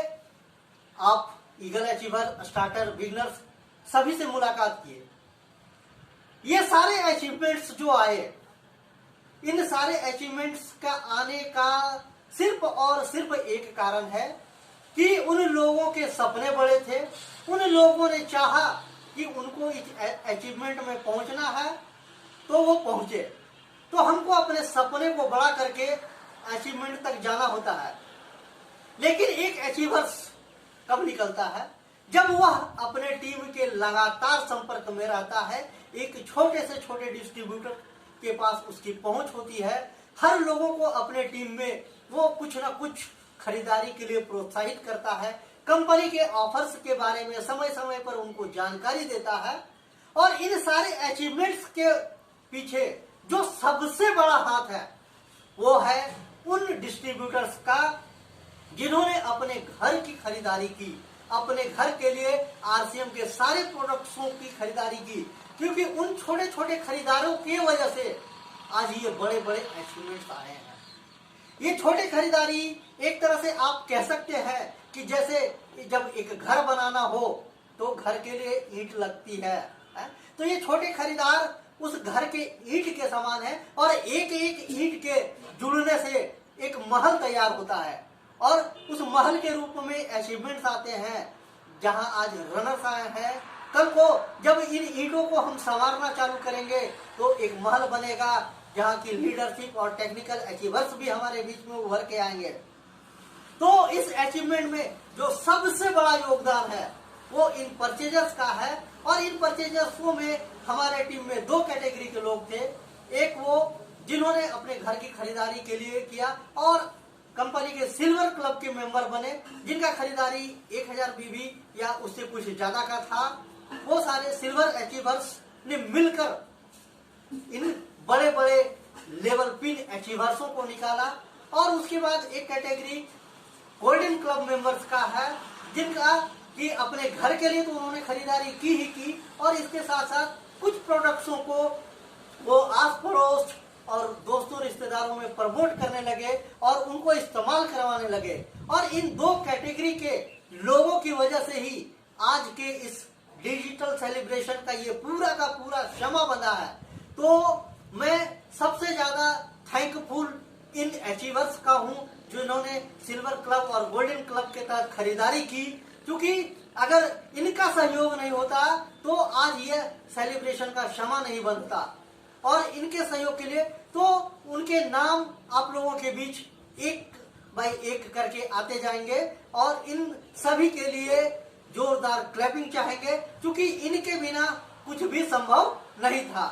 आप ईगल अचीवर, स्टार्टर, बिगनर्स सभी से मुलाकात किए। ये सारे अचीवमेंट्स जो आए, इन सारे अचीवमेंट्स का आने का सिर्फ और सिर्फ एक कारण है कि उन लोगों के सपने बड़े थे। उन लोगों ने चाहा कि उनको इस अचीवमेंट में पहुंचना है तो वो पहुंचे। तो हमको अपने सपने को बड़ा करके अचीवमेंट तक जाना होता है। लेकिन एक अचीवर्स कब निकलता है? जब वह अपने टीम के लगातार संपर्क में रहता है। एक छोटे से छोटे डिस्ट्रीब्यूटर के पास उसकी पहुंच होती है। हर लोगों को अपने टीम में वो कुछ ना कुछ खरीदारी के लिए प्रोत्साहित करता है। कंपनी के ऑफर्स के बारे में समय समय पर उनको जानकारी देता है। और इन सारे अचीवमेंट्स के पीछे जो सबसे बड़ा हाथ है वो है उन डिस्ट्रीब्यूटर्स का, जिन्होंने अपने घर की खरीदारी की, अपने घर के लिए RCM के सारे प्रोडक्ट्सों की खरीदारी की। क्योंकि उन छोटे छोटे खरीदारों की वजह से आज ये बड़े बड़े अचीवमेंट्स आए हैं। ये छोटे खरीदारी एक तरह से आप कह सकते हैं कि जैसे जब एक घर बनाना हो तो घर के लिए ईंट लगती है, तो ये छोटे खरीदार उस घर के ईंट के समान है और एक एक ईंट के जुड़ने से एक महल तैयार होता है। और उस महल के रूप में अचीवमेंट्स आते हैं। जहां आज रनर्स आए हैं, कल को जब इन ईंटों को हम संवारना चालू करेंगे तो एक महल बनेगा, जहां की लीडरशिप और टेक्निकल अचीवर्स भी हमारे बीच में उभर के आएंगे। तो इस अचीवमेंट में जो सबसे बड़ा योगदान है वो इन परचेजर्स का है। और इन परचेजर्सों में हमारे टीम में 2 कैटेगरी के लोग थे। एक वो जिन्होंने अपने घर की खरीदारी के लिए किया और कंपनी के सिल्वर क्लब के मेंबर बने, जिनका खरीदारी 1000 बीबी या उससे कुछ ज्यादा का था। वो सारे सिल्वर अचीवर्स ने मिलकर इन बड़े बड़े लेवल पिन अचीवर्सों को निकाला। और उसके बाद एक कैटेगरी गोल्डन क्लब मेंबर्स का है, जिनका कि अपने घर के लिए तो उन्होंने खरीदारी की ही की, और इसके साथ साथ कुछ प्रोडक्ट्सों को वो आस पड़ोस और दोस्तों रिश्तेदारों में प्रमोट करने लगे और उनको इस्तेमाल करवाने लगे। और इन दो कैटेगरी के लोगों की वजह से ही आज के इस डिजिटल सेलिब्रेशन का ये पूरा का पूरा क्षमा बंधा है। तो मैं सबसे ज्यादा थैंकफुल इन अचीवर्स का हूँ जिन्होंने सिल्वर क्लब और गोल्डन क्लब के तहत खरीदारी की, क्योंकि अगर इनका सहयोग नहीं होता तो आज ये सेलिब्रेशन का क्षमा नहीं बनता। और इनके सहयोग के लिए तो उनके नाम आप लोगों के बीच एक बाय एक करके आते जाएंगे और इन सभी के लिए जोरदार क्लैपिंग चाहेंगे, क्योंकि इनके बिना कुछ भी संभव नहीं था।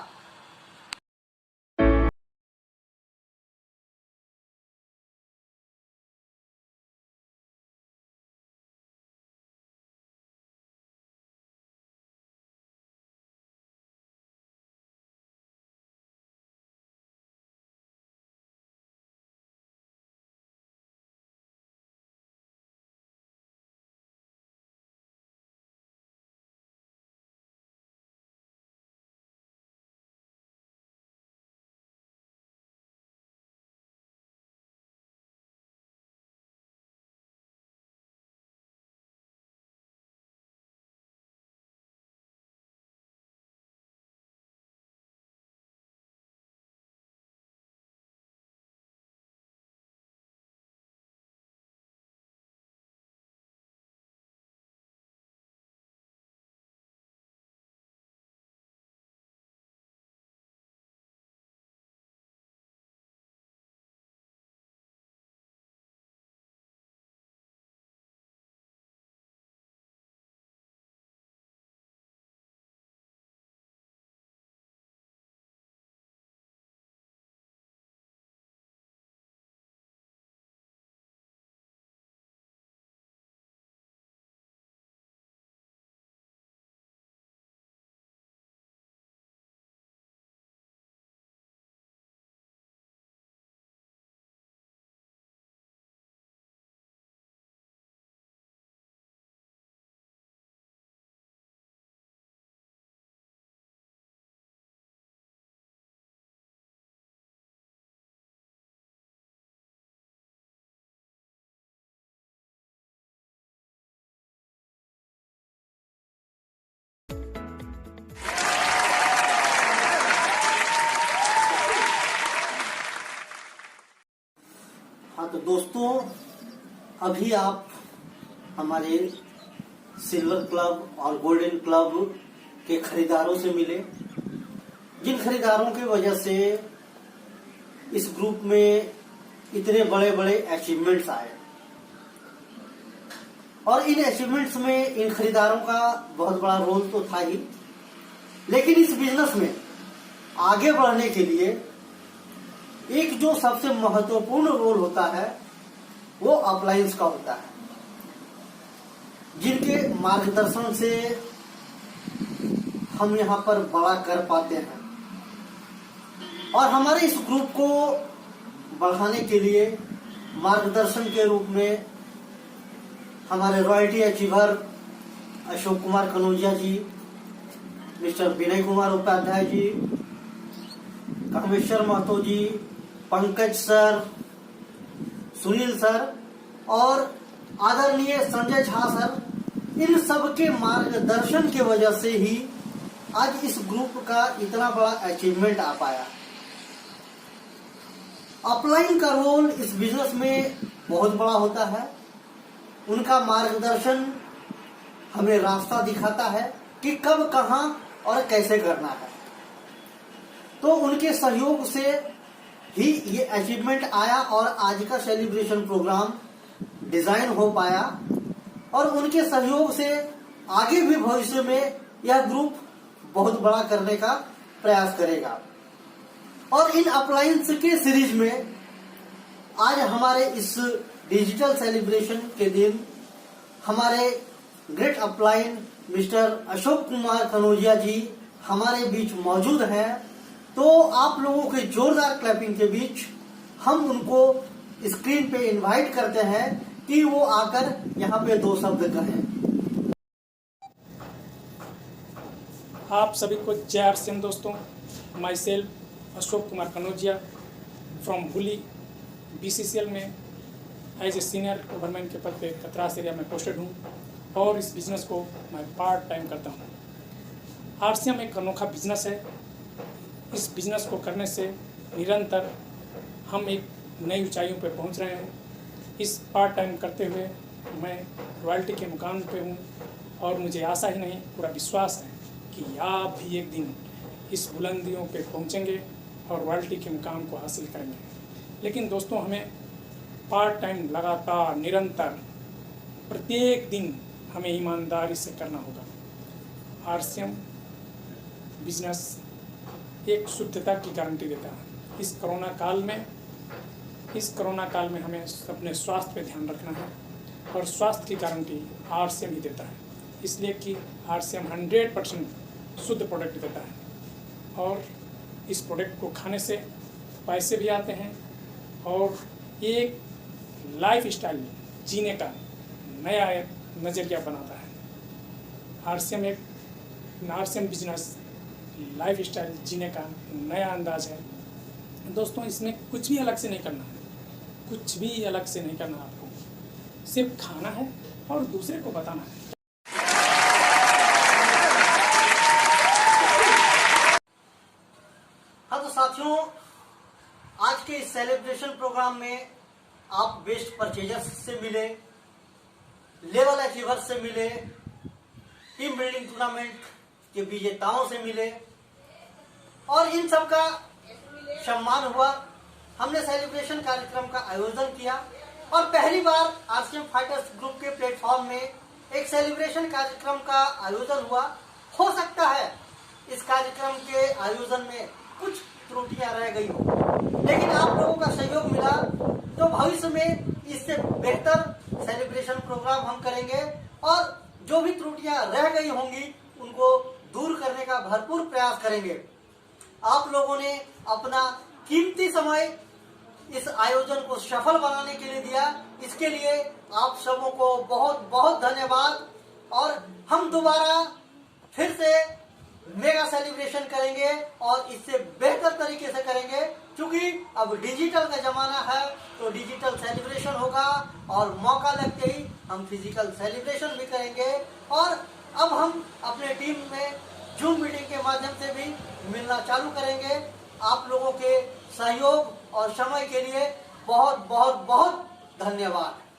तो दोस्तों, अभी आप हमारे सिल्वर क्लब और गोल्डन क्लब के खरीदारों से मिले, जिन खरीदारों की वजह से इस ग्रुप में इतने बड़े बड़े अचीवमेंट्स आए। और इन अचीवमेंट्स में इन खरीदारों का बहुत बड़ा रोल तो था ही, लेकिन इस बिजनेस में आगे बढ़ने के लिए एक जो सबसे महत्वपूर्ण रोल होता है वो अपलाइंस का होता है, जिनके मार्गदर्शन से हम यहाँ पर बड़ा कर पाते हैं। और हमारे इस ग्रुप को बढ़ाने के लिए मार्गदर्शन के रूप में हमारे रॉयल्टी अचीवर अशोक कुमार कनौजिया जी, मिस्टर विनय कुमार उपाध्याय जी, कामेश्वर महतो जी, पंकज सर, सुनील सर और आदरणीय संजय झा सर, इन सब के मार्गदर्शन की वजह से ही आज इस ग्रुप का इतना बड़ा अचीवमेंट आ पाया। अपलाइन का रोल इस बिजनेस में बहुत बड़ा होता है। उनका मार्गदर्शन हमें रास्ता दिखाता है कि कब, कहां और कैसे करना है। तो उनके सहयोग से ही ये अचीवमेंट आया और आज का सेलिब्रेशन प्रोग्राम डिजाइन हो पाया। और उनके सहयोग से आगे भी भविष्य में यह ग्रुप बहुत बड़ा करने का प्रयास करेगा। और इन अप्लायंस के सीरीज में आज हमारे इस डिजिटल सेलिब्रेशन के दिन हमारे ग्रेट अप्लायन मिस्टर अशोक कुमार कनौजिया जी हमारे बीच मौजूद हैं। तो आप लोगों के जोरदार क्लैपिंग के बीच हम उनको स्क्रीन पे इनवाइट करते हैं कि वो आकर यहाँ पे 2 शब्द कहें। आप सभी को जय आरसीएम दोस्तों। Myself Ashok Kumar Kanaujia from Huli BCCL में एज ए सीनियर ओवरमैन के पद पे कतरास एरिया में पोस्टेड हूँ और इस बिज़नेस को मैं पार्ट टाइम करता हूँ। आरसीएम एक अनोखा बिजनेस है। इस बिज़नेस को करने से निरंतर हम एक नई ऊंचाइयों पे पहुँच रहे हैं। इस पार्ट टाइम करते हुए मैं रॉयल्टी के मुकाम पे हूँ और मुझे आशा ही नहीं पूरा विश्वास है कि आप भी एक दिन इस बुलंदियों पे पहुँचेंगे और रॉयल्टी के मुकाम को हासिल करेंगे। लेकिन दोस्तों हमें पार्ट टाइम लगातार निरंतर प्रत्येक दिन हमें ईमानदारी से करना होगा। आरसीएम बिजनेस एक शुद्धता की गारंटी देता है। इस कोरोना काल में हमें अपने स्वास्थ्य पे ध्यान रखना है और स्वास्थ्य की गारंटी आरसीएम ही देता है, इसलिए कि आरसीएम 100% शुद्ध प्रोडक्ट देता है और इस प्रोडक्ट को खाने से पैसे भी आते हैं और एक लाइफ स्टाइल जीने का नया नज़रिया बनाता है। आरसीएम बिजनेस लाइफ स्टाइल जीने का नया अंदाज है। दोस्तों इसमें कुछ भी अलग से नहीं करना है, कुछ भी अलग से नहीं करना, आपको सिर्फ खाना है और दूसरे को बताना है। हाँ तो साथियों, आज के इस सेलिब्रेशन प्रोग्राम में आप बेस्ट परचेजर्स से मिले, लेवल अचीवर्स से मिले, टीम बिल्डिंग टूर्नामेंट के विजेताओं से मिले और इन सब का सम्मान हुआ। हमने सेलिब्रेशन कार्यक्रम का आयोजन किया और पहली बार आरसीएम फाइटर्स ग्रुप के प्लेटफॉर्म में एक सेलिब्रेशन कार्यक्रम का आयोजन हुआ। हो सकता है इस कार्यक्रम के आयोजन में कुछ त्रुटियां रह गई हो, लेकिन आप लोगों का सहयोग मिला तो भविष्य में इससे बेहतर सेलिब्रेशन प्रोग्राम हम करेंगे और जो भी त्रुटियां रह गई होंगी उनको दूर करने का भरपूर प्रयास करेंगे। आप लोगों ने अपना कीमती समय इस आयोजन को सफल बनाने के लिए दिया, इसके लिए आप सबों को बहुत बहुत धन्यवाद। और हम दोबारा फिर से मेगा सेलिब्रेशन करेंगे और इससे बेहतर तरीके से करेंगे, क्योंकि अब डिजिटल का जमाना है तो डिजिटल सेलिब्रेशन होगा और मौका लगते ही हम फिजिकल सेलिब्रेशन भी करेंगे। और अब हम अपने टीम में जूम मीटिंग के माध्यम से भी मिलना चालू करेंगे। आप लोगों के सहयोग और समय के लिए बहुत बहुत बहुत धन्यवाद।